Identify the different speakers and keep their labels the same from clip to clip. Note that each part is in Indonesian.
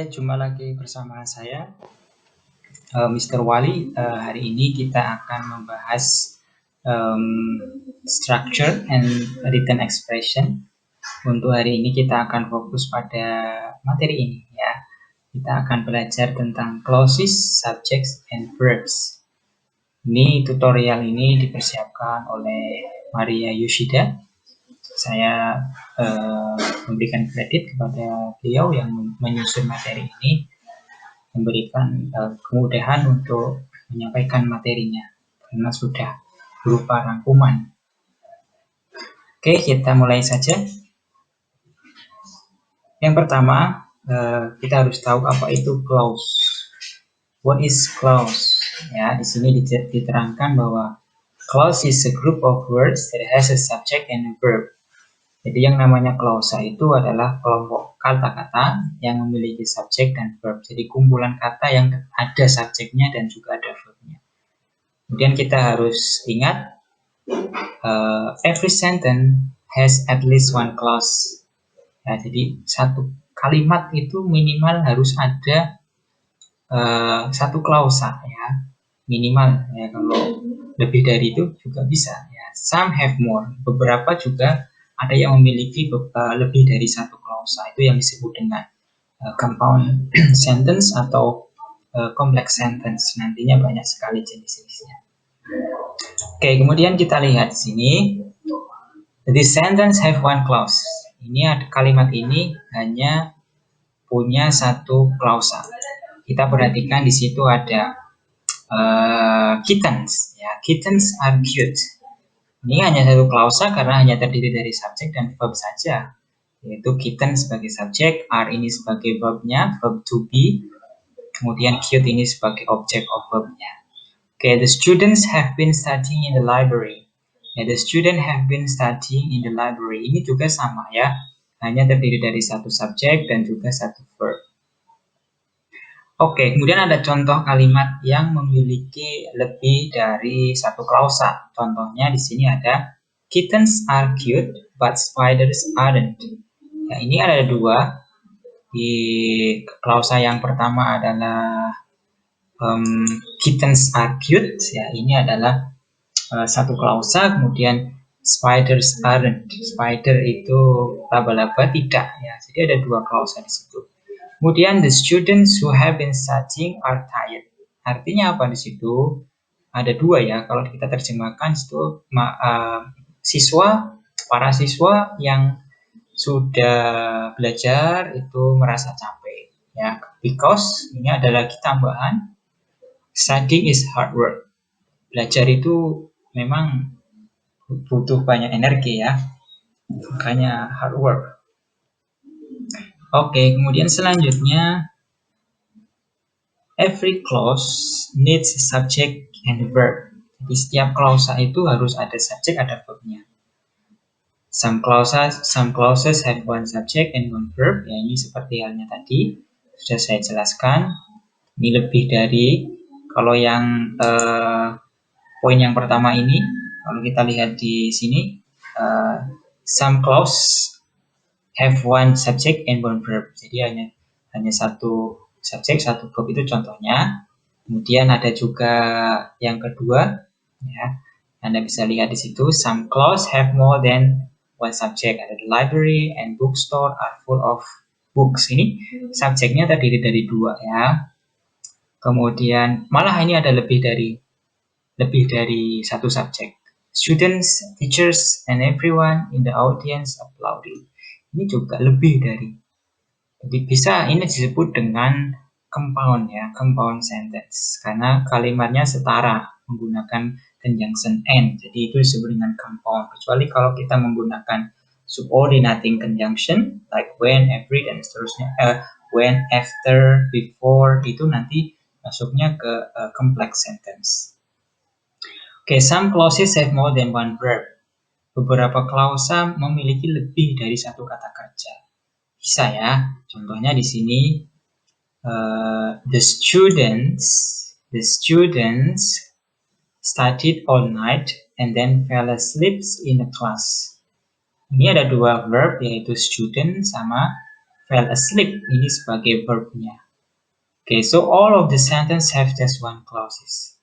Speaker 1: Jumpa lagi bersama saya, Mr. Wali. Hari ini kita akan membahas structure and written expression. Untuk hari ini kita akan fokus pada materi ini ya. Kita akan belajar tentang clauses, subjects, and verbs. Ini tutorial ini dipersiapkan oleh Maria Yoshida. Saya memberikan kredit kepada beliau yang menyusun materi ini, memberikan kemudahan untuk menyampaikan materinya karena sudah berupa rangkuman. Oke, kita mulai saja. Yang pertama, kita harus tahu apa itu clause. What is clause? Ya, di sini diterangkan bahwa clause is a group of words that has a subject and a verb. Jadi yang namanya klausa itu adalah kelompok kata-kata yang memiliki subjek dan verb. Jadi kumpulan kata yang ada subjeknya dan juga ada verbnya. Kemudian kita harus ingat every sentence has at least one clause. Ya, jadi satu kalimat itu minimal harus ada satu klausa ya, minimal ya. Kalau lebih dari itu juga bisa ya. Some have more. Beberapa juga ada yang memiliki lebih dari satu klausa. Itu yang disebut dengan compound sentence atau complex sentence. Nantinya banyak sekali jenis-jenisnya. Oke, kemudian kita lihat di sini. This sentence have one clause. Ini kalimat ini hanya punya satu klausa. Kita perhatikan di situ ada kittens. Ya, kittens are cute. Ini hanya satu klausa karena hanya terdiri dari subjek dan verb saja, yaitu kitten sebagai subjek, are ini sebagai verbnya, verb to be, kemudian cute ini sebagai object of verbnya. Okay, the students have been studying in the library. Ya, the student have been studying in the library. Ini juga sama ya, hanya terdiri dari satu subjek dan juga satu verb. Oke, kemudian ada contoh kalimat yang memiliki lebih dari satu klausa. Contohnya di sini ada kittens are cute, but spiders aren't. Ya, ini ada dua. Di klausa yang pertama adalah kittens are cute. Ya, ini adalah satu klausa. Kemudian spiders aren't. Spider itu laba-laba tidak. Ya, jadi ada dua klausa di situ. Kemudian the students who have been studying are tired. Artinya apa di situ? Ada dua ya. Kalau kita terjemahkan itu para siswa yang sudah belajar itu merasa capek. Ya, because ini ada lagi tambahan. Studying is hard work. Belajar itu memang butuh banyak energi ya. Makanya hard work. Oke, kemudian selanjutnya every clause needs a subject and verb. Jadi setiap klausa itu harus ada subjek, ada verbnya. Some clauses have one subject and one verb. Ya, ini seperti halnya tadi sudah saya jelaskan. Ini lebih dari kalau yang poin yang pertama ini, kalau kita lihat di sini, some clause have one subject and one verb. Jadi hanya satu subjek, satu verb itu contohnya. Kemudian ada juga yang kedua, ya. Anda bisa lihat di situ, some clause have more than one subject. Ada the library and bookstore are full of books. Ini subjeknya terdiri dari dua ya. Kemudian malah ini ada lebih dari satu subjek. Students, teachers, and everyone in the audience applauded. Ini juga lebih dari. Jadi bisa ini disebut dengan compound ya, compound sentence. Karena kalimatnya setara menggunakan conjunction and. Jadi itu disebut dengan compound. Kecuali kalau kita menggunakan subordinating conjunction like when, every, dan seterusnya. When, after, before, itu nanti masuknya ke complex sentence. Oke, some clauses have more than one verb. Beberapa klausa memiliki lebih dari satu kata kerja. Bisa ya. Contohnya di sini the students studied all night and then fell asleep in the class. Ini ada dua verb yaitu student sama fell asleep ini sebagai verbnya. Okay, so all of the sentence have just one clauses.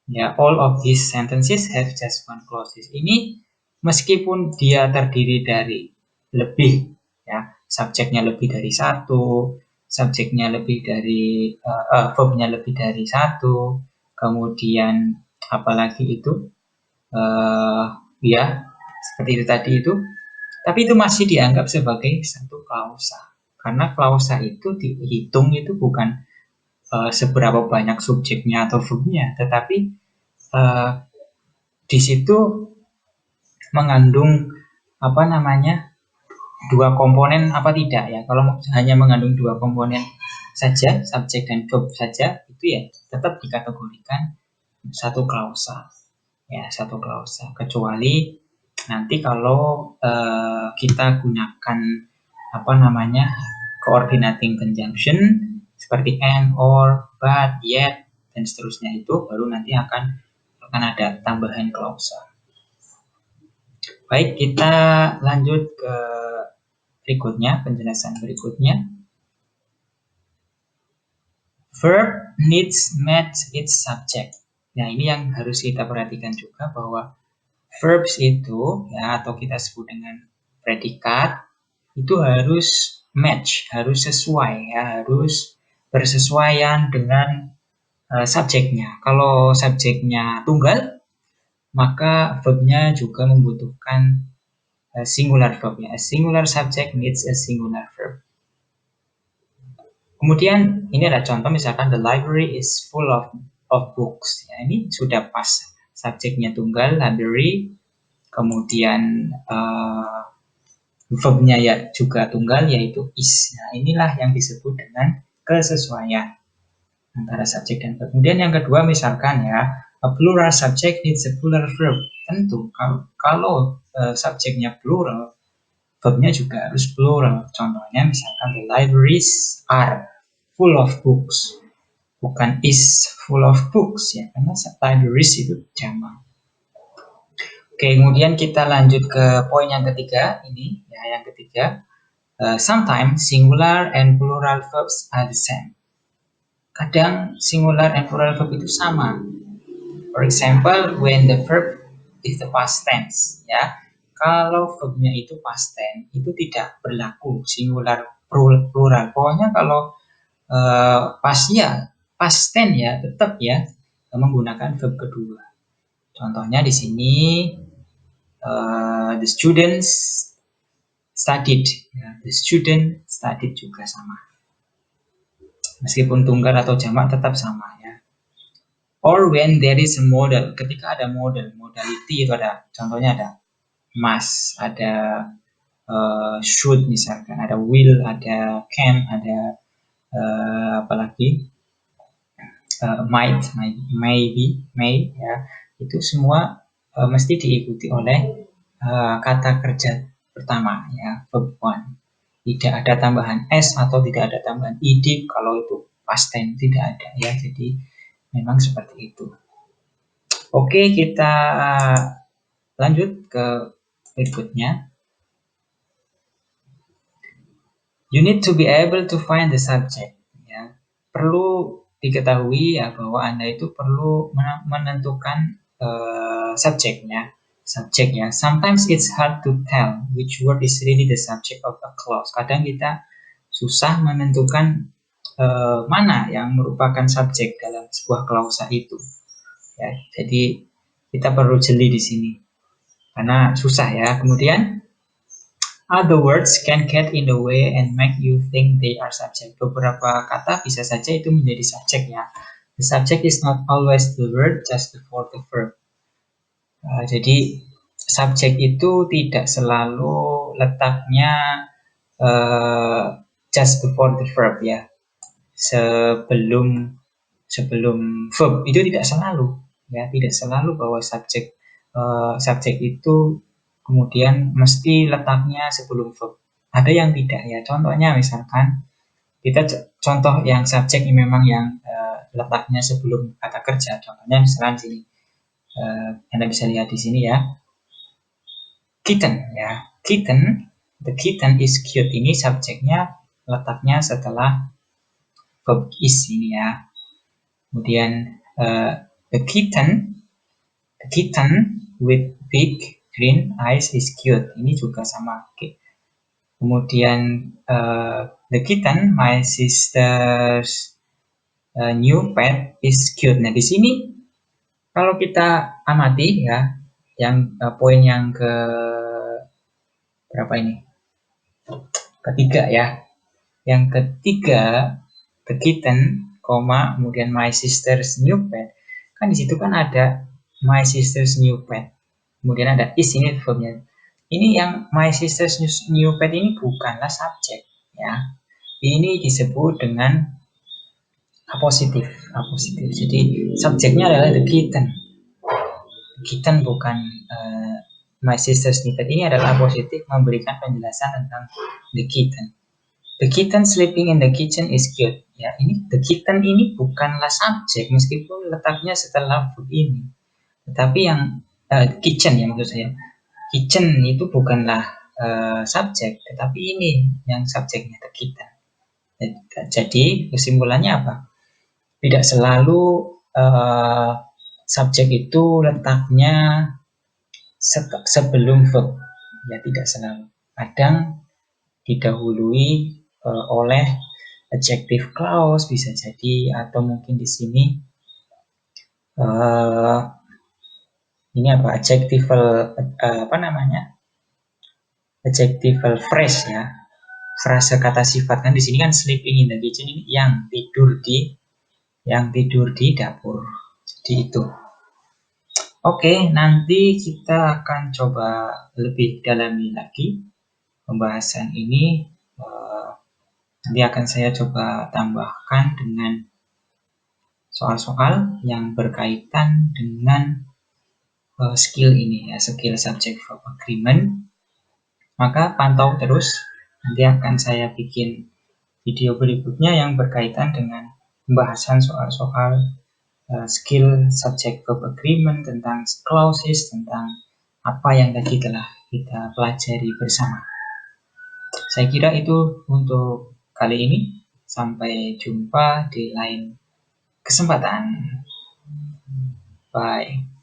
Speaker 1: Ya, all of these sentences have just one clauses. Ini meskipun dia terdiri dari lebih, ya, subjeknya lebih dari satu, subjeknya lebih dari verbnya lebih dari satu, kemudian apalagi itu, ya seperti itu tadi itu, tapi itu masih dianggap sebagai satu klausa, karena klausa itu dihitung itu bukan seberapa banyak subjeknya atau verbnya, tetapi di situ mengandung apa namanya dua komponen apa tidak ya. Kalau hanya mengandung dua komponen saja, subjek dan verb saja, itu ya tetap dikategorikan satu klausa, ya satu klausa. Kecuali nanti kalau kita gunakan apa namanya coordinating conjunction seperti and, or, but, yet, dan seterusnya, itu baru nanti akan ada tambahan klausa. Baik, kita lanjut ke berikutnya, penjelasan berikutnya. Verb needs match its subject. Nah, ini yang harus kita perhatikan juga, bahwa verbs itu, ya, atau kita sebut dengan predikat, itu harus match, harus sesuai, ya, harus bersesuaian dengan subjeknya. Kalau subjeknya tunggal, maka verbnya juga membutuhkan singular verb, ya. A singular subject needs a singular verb. Kemudian ini ada contoh, misalkan the library is full of books. Ya, ini sudah pas, subjeknya tunggal, library, kemudian verbnya ya juga tunggal, yaitu is. Nah, inilah yang disebut dengan kesesuaian antara subjek dan verb. Kemudian yang kedua, misalkan ya, a plural subject needs a plural verb. Tentu kalau subjeknya plural, verbnya juga harus plural. Contohnya misalkan the libraries are full of books, bukan is full of books, ya, karena libraries itu jamak. Oke, kemudian kita lanjut ke poin yang ketiga ini, ya, yang ketiga, sometimes singular and plural verbs are the same. Kadang singular and plural verb itu sama. For example, when the verb is the past tense, ya. Kalau verbnya itu past tense, itu tidak berlaku singular plural. Pokoknya kalau past tense ya tetap ya menggunakan verb kedua. Contohnya di sini the students studied, ya. The student studied juga sama. Meskipun tunggal atau jamak tetap sama, ya. Or when there is a model, ketika ada modality itu ada, contohnya ada must, ada should, misalkan ada will, ada can, ada apalagi might, maybe, may, ya, itu semua mesti diikuti oleh kata kerja pertama, ya, verb one. Tidak ada tambahan s atau tidak ada tambahan id kalau itu past tense, tidak ada, ya. Jadi memang seperti itu. Oke, kita lanjut ke berikutnya. You need to be able to find the subject, ya. Perlu diketahui ya bahwa Anda itu perlu menentukan subjeknya. Sometimes it's hard to tell which word is really the subject of a clause. Kadang kita susah menentukan mana yang merupakan subjek dalam sebuah klausa itu. Ya, jadi kita perlu jeli di sini karena susah, ya. Kemudian other words can get in the way and make you think they are subject. Beberapa kata bisa saja itu menjadi subjek, ya. The subject is not always the word just before the verb. Jadi subjek itu tidak selalu letaknya just before the verb, ya. Sebelum verb itu tidak selalu, ya, tidak selalu bahwa subjek itu kemudian mesti letaknya sebelum verb. Ada yang tidak, ya. Contohnya misalkan kita contoh yang subjek ini memang yang letaknya sebelum kata kerja. Contohnya misalkan sini, Anda bisa lihat di sini, ya, kitten, ya, kitten, the kitten is cute, ini subjeknya letaknya setelah verb is ini ya. Kemudian the kitten with big green eyes is cute. Ini juga sama. Oke. Kemudian the kitten, my sister's new pet is cute. Nah, di sini kalau kita amati ya, yang poin yang ke berapa ini? Ketiga ya. Yang ketiga, the kitten, kemudian my sister's new pet. Kan di situ kan ada my sister's new pet. Kemudian ada is ini verbnya. Ini yang my sister's new pet ini bukanlah subjek ya. Ini disebut dengan apositif. Jadi subjeknya adalah the kitten. Kitten bukan my sister's new pet. Ini adalah apositif memberikan penjelasan tentang the kitten. The kitten sleeping in the kitchen is cute. Ya, ini the kitten ini bukanlah subjek meskipun letaknya setelah verb ini. Tetapi yang kitchen ya maksud saya. Kitchen itu bukanlah subjek, tetapi ini yang subjeknya the kitten. Jadi kesimpulannya apa? Tidak selalu subjek itu letaknya sebelum verb. Ya, tidak selalu. Kadang didahului oleh adjective clause bisa jadi, atau mungkin di sini ini apa, adjectival adjectival phrase ya, frase kata sifat. Kan di sini kan sleeping in the kitchen, ini yang tidur di dapur. Jadi itu. Oke, nanti kita akan coba lebih dalami lagi pembahasan ini. Nanti akan saya coba tambahkan dengan soal-soal yang berkaitan dengan skill ini ya, skill subject verb agreement. Maka pantau terus, nanti akan saya bikin video berikutnya yang berkaitan dengan pembahasan soal-soal skill subject verb agreement, tentang clauses, tentang apa yang tadi telah kita pelajari bersama. Saya kira itu untuk kali ini. Sampai jumpa di lain kesempatan. Bye.